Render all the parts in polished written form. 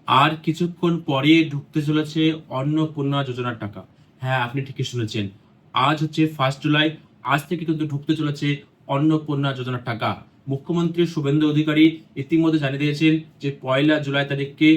আর কিছুক্ষণ পরে ঢুকতে চলেছে অন্নপূর্ণা যোজনার টাকা। হ্যাঁ, আপনি ঠিকই শুনেছেন। আজ হচ্ছে 1 জুলাই। আজ থেকে কিন্তু ঢুকতে চলেছে অন্নপূর্ণা যোজনার টাকা। মুখ্যমন্ত্রী শুভেন্দু অধিকারী ইতিমধ্যে জানিয়ে দিয়েছেন যে 1 জুলাই তারিখে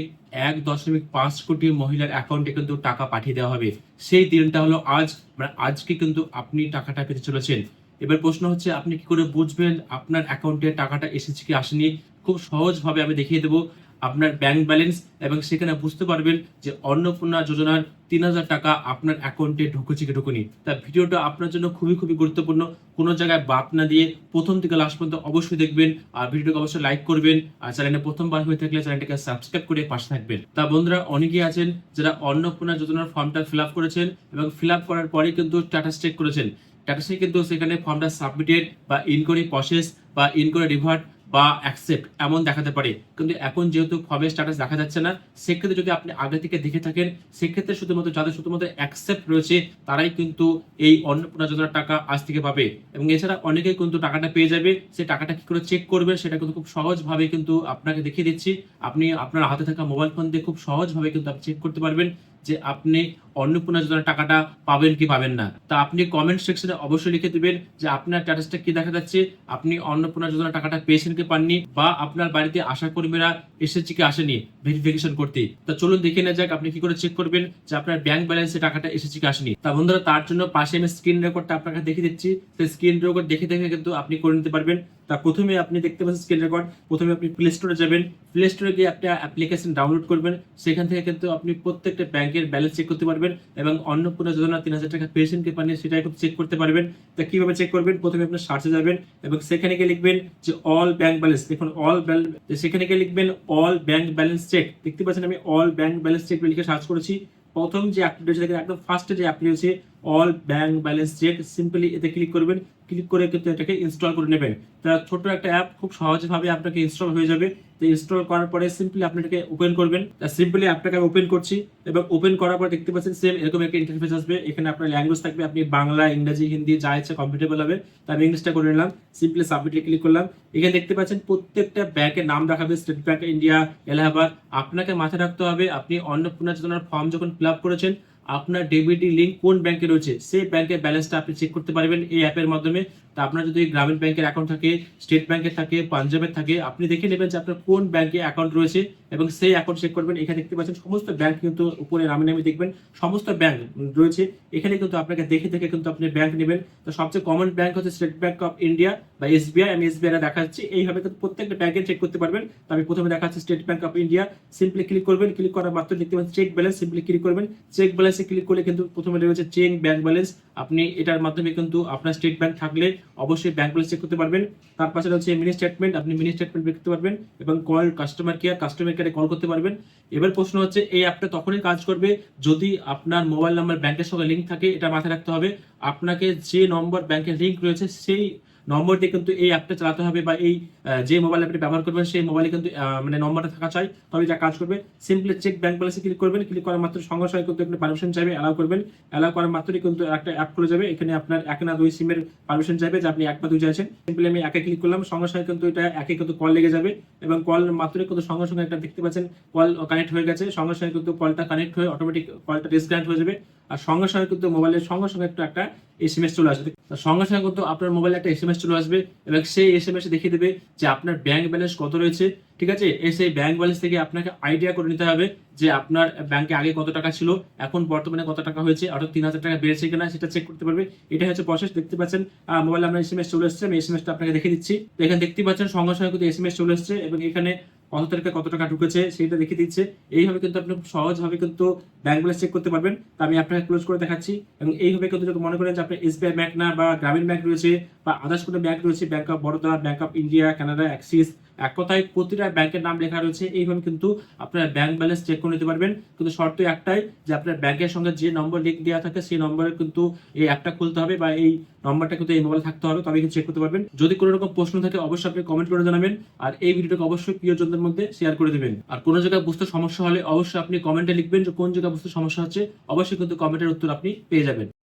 1.5 কোটি মহিলার অ্যাকাউন্টে কিন্তু টাকা পাঠিয়ে দেওয়া হবে। সেই দিনটা হলো আজ, মানে আজকে কিন্তু আপনি টাকাটা পেতে চলেছেন। এবার প্রশ্ন হচ্ছে, আপনি কি করে বুঝবেন আপনার অ্যাকাউন্টে টাকাটা এসেছে কি আসেনি? খুব সহজভাবে আমি দেখিয়ে দেবো আপনার ব্যাংক ব্যালেন্স, এবং সেখানে বুঝতে পারবেন যে অন্নপূর্ণা যোজনার 3,000 টাকা আপনার অ্যাকাউন্টে ঢুকেছে কি ঢুকুনি। তা ভিডিওটা আপনার জন্য খুবই খুবই গুরুত্বপূর্ণ। কোনো জায়গায় বাদ না দিয়ে প্রথম থেকে লাস্ট পর্যন্ত অবশ্যই দেখবেন, আর ভিডিওটাকে অবশ্যই লাইক করবেন, আর চ্যানেলে প্রথমবার হয়ে থাকলে চ্যানেলটাকে সাবস্ক্রাইব করে পাশে থাকবেন। তা বন্ধুরা, অনেকেই আছেন যারা অন্নপূর্ণা যোজনার ফর্মটা ফিল আপ করেছেন এবং ফিল আপ করার পরে কিন্তু স্ট্যাটাস চেক করেছেন। স্ট্যাটাসে কিন্তু সেখানে ফর্মটা সাবমিটেড বা ইনকোয়ারি প্রসেস বা ইনকোয়ারি রিভার্ট বা অ্যাকসেপ্ট এমন দেখাতে পারে, কিন্তু এখন যেহেতু ফর্মের স্ট্যাটাস দেখা যাচ্ছে না, সেক্ষেত্রে যদি আপনি আগে থেকে দেখে থাকেন, সেক্ষেত্রে শুধুমাত্র যাদের শুধুমাত্র অ্যাকসেপ্ট রয়েছে তারাই কিন্তু এই অন্নপূর্ণা যোজনার টাকা আজ থেকে পাবে। এবং এছাড়া অনেকেই কিন্তু টাকাটা পেয়ে যাবে। সেই টাকাটা কি করে চেক করবে সেটা কিন্তু খুব সহজভাবে কিন্তু আপনাকে দেখিয়ে দিচ্ছি। আপনি আপনার হাতে থাকা মোবাইল ফোন দিয়ে খুব সহজভাবে কিন্তু আপনি চেক করতে পারবেন যে আপনি অন্নপূর্ণা যোজনার টাকাটা পাবেন কি পাবেন না। তা আপনি কমেন্ট সেকশনে অবশ্যই লিখে দিবেন যে আপনার স্ট্যাটাসটা কি দেখা যাচ্ছে, আপনি অন্নপূর্ণা যোজনার টাকাটা পেয়েছেন কি পাননি, বা আপনার বাড়িতে আশা কর্মীরা এসেছে কি আসেনি ভেরিফিকেশন করতে। তা চলুন দেখে নেওয়া যাক আপনি কি করে চেক করবেন যে আপনার ব্যাংক ব্যালেন্সে টাকাটা এসেছে কি আসেনি। তা বন্ধুরা, তার জন্য পাশে আমি স্ক্রিন রেকর্ডটা আপনাকে দেখিয়ে দিচ্ছি। সেই স্ক্রিন রেকর্ড দেখে দেখে কিন্তু আপনি করে নিতে পারবেন। তা প্রথমে আপনি দেখতে পাচ্ছেন স্ক্রিন রেকর্ড। প্রথমে আপনি প্লে স্টোরে যাবেন, প্লে স্টোরে গিয়ে একটা অ্যাপ্লিকেশন ডাউনলোড করবেন। সেখান থেকে কিন্তু আপনি প্রত্যেকটা ব্যাংকের ব্যালেন্স চেক করতে পারবেন এবং অন্নপূর্ণা যোজনা 3,000 টাকা পেয়েছেন কি পাননি সেটা একটু চেক করতে পারবেন। তা কিভাবে চেক করবেন? প্রথমে আপনি সার্চে যাবেন এবং সেখানে গিয়ে লিখবেন যে অল ব্যাংক ব্যালেন্স। দেখুন সেখানে গিয়ে লিখবেন অল ব্যাংক ব্যালেন্স চেক। দেখতে পাচ্ছেন আমি অল ব্যাংক ব্যালেন্স চেক লিখে সার্চ করেছি। প্রথম যে অ্যাপটি রয়েছে দেখেন, একদম ফার্স্টে যে অ্যাপটি রয়েছে all bank balance check, simply এতে ক্লিক করবেন। ক্লিক করে কিন্তু এটাকে ইনস্টল করে নেবেন। তা ছোট একটা অ্যাপ, খুব সহজভাবে আপনাকে ইনস্টল হয়ে যাবে। তো ইনস্টল করার পরে সিম্পলি আপনি এটাকে ওপেন করবেন। সিম্পলি অ্যাপটাকে ওপেন করছি এবং ওপেন করার পর দেখতে পাচ্ছেন সেম এরকম একটা ইন্টারফেস আসবে। এখানে আপনার ল্যাঙ্গুয়েজ থাকবে, আপনি বাংলা, ইংরেজি, হিন্দি যা ইচ্ছা কমফোর্টেবল হবে। তো আমি ইংলিশটা করে নিলাম, সিম্পলি সাবমিটে ক্লিক করলাম। এখানে দেখতে পাচ্ছেন প্রত্যেকটা ব্যাংকের নাম দেখাবে, স্টেট ব্যাংক ইন্ডিয়া, এলাহাবাদ। আপনাকে মাথায় রাখতে হবে, আপনি অন্নপূর্ণা যোজনার ফর্ম যখন ফিল আপ করেছেন, আপনার ডেবিটি লিঙ্ক কোন ব্যাংকে রয়েছে সেই ব্যাংকের ব্যালেন্সটা আপনি চেক করতে পারবেন এই অ্যাপের মাধ্যমে। তা আপনার যদি গ্রামীণ ব্যাংকের অ্যাকাউন্ট থাকে, স্টেট ব্যাংকের থাকে, পাঞ্জাবের থাকে, আপনি দেখে নেবেন যে আপনার কোন ব্যাংকে অ্যাকাউন্ট রয়েছে এবং সেই অ্যাকাউন্ট চেক করবেন। এখানে দেখতে পাচ্ছেন সমস্ত ব্যাংক কিন্তু উপরে নামে নামে দেখবেন সমস্ত ব্যাংক রয়েছে। এখানে কিন্তু আপনাকে দেখে দেখে কিন্তু আপনি ব্যাংক নেবেন। তো সবচেয়ে কমন ব্যাংক হচ্ছে স্টেট ব্যাংক অফ ইন্ডিয়া বা এসবিআই। আমি এসবিআই দেখাচ্ছি, এইভাবে কিন্তু প্রত্যেকটা ব্যাংকে চেক করতে পারবেন। তো আমি প্রথমে দেখাচ্ছি state bank of India. Simply click করবেন, ক্লিক করার মাত্র দেখতে পাচ্ছেন চেক ব্যালেন্স, সিম্পলি ক্লিক করবেন। চেক ব্যালেন্সে ক্লিক করলে কিন্তু প্রথমে রয়েছে চেক ব্যাংক ব্যালেন্স। আপনি এটার মাধ্যমে কিন্তু আপনার স্টেট ব্যাংক থাকলে অবশ্যই ব্যাংক ব্যালেন্স চেক করতে পারবেন। তার পাশে রয়েছে মিনি স্টেটমেন্ট, আপনি মিনি স্টেটমেন্ট দেখতে পারবেন এবং কল কাস্টমার কেয়ারে কল করতে পারবেন। এবার প্রশ্ন হচ্ছে, এই অ্যাপটা তখনই কাজ করবে যদি আপনার মোবাইল নাম্বার ব্যাংকের সঙ্গে লিঙ্ক থাকে। এটা মাথায় রাখতে হবে, আপনাকে যে নম্বর ব্যাংকের লিঙ্ক রয়েছে সেই নম্বরটি কিন্তু এই অ্যাপটা চালাতে হবে, বা এই যে মোবাইল অ্যাপটি ব্যবহার করবেন সেই মোবাইলে কিন্তু মানে নম্বরটা থাকা চাই, তবে যা কাজ করবে। সিম্পলি চেক ব্যাংক ব্যালেন্সে ক্লিক করবেন, ক্লিক করার মাত্র সঙ্গে সঙ্গে কিন্তু আপনি পারমিশন চাইবে, অ্যালাউ করবেন। অ্যালাউ করার মাত্রই কিন্তু একটা অ্যাপ খুলে যাবে। এখানে আপনার এক না দুই সিমের পারমিশন চাইবে যে আপনি এক বা দুই চাইছেন। সিম্পলি আমি একে ক্লিক করলাম, সঙ্গে সঙ্গে কিন্তু এটা একে কিন্তু কল লেগে যাবে এবং কল মাত্রই কিন্তু সঙ্গে সঙ্গে একটা দেখতে পাচ্ছেন কল কানেক্ট হয়ে গেছে। সঙ্গে সঙ্গে কিন্তু কলটা কানেক্ট হয়ে অটোমেটিক কলটা ডিসকানেক্ট হয়ে যাবে। আর সঙ্গে সঙ্গে কিন্তু মোবাইলের সঙ্গে সঙ্গে একটা এসএমএস চলে আসবে। সঙ্গে সঙ্গে কিন্তু আপনার মোবাইলে একটা এসএমএস চলে আসবে এবং সেই এসএমএস দেখিয়ে দেবে যে আপনার ব্যাংক ব্যালেন্স কত রয়েছে। ঠিক আছে, সেই ব্যাংক ব্যালেন্স থেকে আপনাকে আইডিয়া করে নিতে হবে যে আপনার ব্যাংকে আগে কত টাকা ছিল, এখন বর্তমানে কত টাকা হয়েছে, অর্থাৎ 3,000 টাকা বেড়েছে কিনা সেটা চেক করতে পারবে। এটা হচ্ছে প্রসেস। দেখতে পাচ্ছেন মোবাইলে আপনার এসএমএস চলে এসেছে, আমি এসএমএসটা আপনাকে দেখিয়ে দিচ্ছি। তো এখানে দেখতে পাচ্ছেন সঙ্গে সঙ্গে কিন্তু এসএমএস চলে এসেছে এবং এখানে কত তারিখে কত টাকা ঢুকেছে সেটা দেখিয়ে দিচ্ছে। এইভাবে কিন্তু আপনি খুব সহজভাবে কিন্তু ব্যাংক ব্যালেন্স চেক করতে পারবেন। তা আমি আপনাকে ক্লোজ করে দেখাচ্ছি এবং এইভাবে কিন্তু যদি মনে করেন যে আপনার এসবিআই ব্যাংক না বা গ্রামীণ ব্যাংক রয়েছে বা আদার্স কোনো ব্যাংক রয়েছে, bank of Baroda, bank of India, Canada, Axis, এক কথায় প্রতিটা ব্যাংকের নাম লেখা রয়েছে। এইভাবে কিন্তু আপনার ব্যাংক ব্যালেন্স চেক করে নিতে পারবেন। কিন্তু শর্ত একটাই যে আপনার ব্যাংকের সঙ্গে যে নম্বর লিঙ্ক দেওয়া থাকে সেই নম্বরে কিন্তু এই অ্যাপটা খুলতে হবে বা এই নম্বরটা কিন্তু এই মোবাইলে থাকতে হবে, তবে কিন্তু চেক করতে পারবেন। যদি কোনো রকম প্রশ্ন থাকে অবশ্যই আপনি কমেন্ট করে জানাবেন, আর এই ভিডিওটাকে অবশ্যই প্রিয়জনদের মধ্যে শেয়ার করে দেবেন। আর কোনো জায়গায় বুঝতে সমস্যা হলে অবশ্যই আপনি কমেন্টে লিখবেন যে কোন জায়গায় বুঝতে সমস্যা হচ্ছে, অবশ্যই কিন্তু কমেন্টের উত্তর আপনি পেয়ে যাবেন।